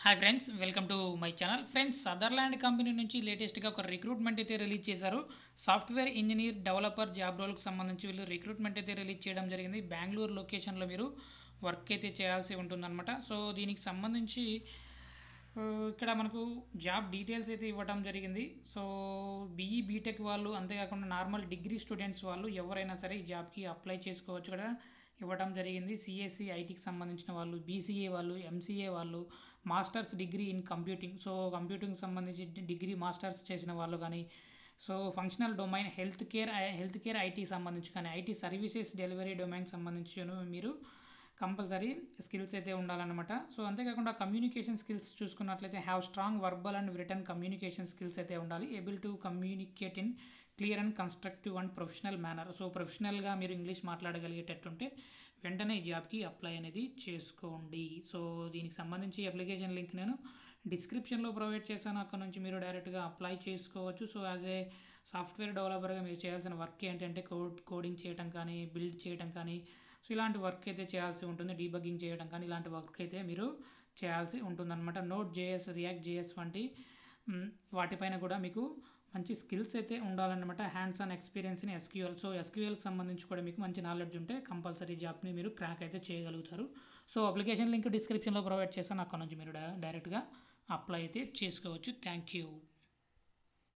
Hi friends, welcome to my channel. Friends, Sutherland company నుంచి లేటెస్ట్గా ఒక రిక్రూట్మెంట్ అయితే రిలీజ్ చేశారు. సాఫ్ట్వేర్ ఇంజనీర్ డెవలపర్ జాబ్ రోల్కి సంబంధించి వీళ్ళు రిక్రూట్మెంట్ అయితే రిలీజ్ చేయడం జరిగింది. బెంగళూరు లొకేషన్లో మీరు వర్క్ అయితే చేయాల్సి ఉంటుందన్నమాట. సో దీనికి సంబంధించి ఇక్కడ మనకు జాబ్ డీటెయిల్స్ అయితే ఇవ్వడం జరిగింది. సో బీఈ బీటెక్ వాళ్ళు, అంతేకాకుండా నార్మల్ డిగ్రీ స్టూడెంట్స్ వాళ్ళు ఎవరైనా సరే ఈ జాబ్కి అప్లై చేసుకోవచ్చు కూడా ఇవ్వడం జరిగింది. సిఎస్సి ఐటీకి సంబంధించిన వాళ్ళు, బీసీఏ వాళ్ళు, ఎంసీఏ వాళ్ళు, masters degree in computing, so computing సంబంధించి డిగ్రీ మాస్టర్స్ చేసిన వాళ్ళు కానీ, so functional domain health care IT సంబంధించి కానీ, ఐటీ సర్వీసెస్ డెలివరీ డొమైన్ సంబంధించి మీరు కంపల్సరీ స్కిల్స్ అయితే ఉండాలన్నమాట. సో అంతేకాకుండా కమ్యూనికేషన్ స్కిల్స్ చూసుకున్నట్లయితే have strong verbal and return communication skills అయితే ఉండాలి. Able to communicate in clear and constructive and professional manner. So ప్రొఫెషనల్గా మీరు ఇంగ్లీష్ మాట్లాడగలిగేటట్టుంటే వెంటనే ఈ జాబ్కి అప్లై అనేది చేసుకోండి. సో దీనికి సంబంధించి అప్లికేషన్ లింక్ నేను డిస్క్రిప్షన్లో ప్రొవైడ్ చేశాను. అక్కడ నుంచి మీరు డైరెక్ట్గా అప్లై చేసుకోవచ్చు. సో యాజ్ ఏ సాఫ్ట్వేర్ డెవలపర్గా మీరు చేయాల్సిన వర్క్ ఏంటంటే కోడింగ్ చేయడం కానీ, బిల్డ్ చేయడం కానీ, సో ఇలాంటి వర్క్ అయితే చేయాల్సి ఉంటుంది. డీబగ్గింగ్ చేయడం కానీ ఇలాంటి వర్క్ అయితే మీరు చేయాల్సి ఉంటుందన్నమాట. నోట్ జేఎస్, రియాక్ట్ జేఎస్ వంటి వాటిపైన కూడా మీకు మంచి స్కిల్స్ అయితే ఉండాలన్నమాట. Hands on experience in SQL. So ఎస్క్యూఎల్కి సంబంధించి కూడా మీకు మంచి నాలెడ్జ్ ఉంటే కంపల్సరీ జాబ్ని మీరు క్రాక్ అయితే చేయగలుగుతారు. సో అప్లికేషన్ లింక్ డిస్క్రిప్షన్లో ప్రొవైడ్ చేస్తాను. అక్కడ నుంచి మీరు డైరెక్ట్గా అప్లై అయితే చేసుకోవచ్చు. Thank you.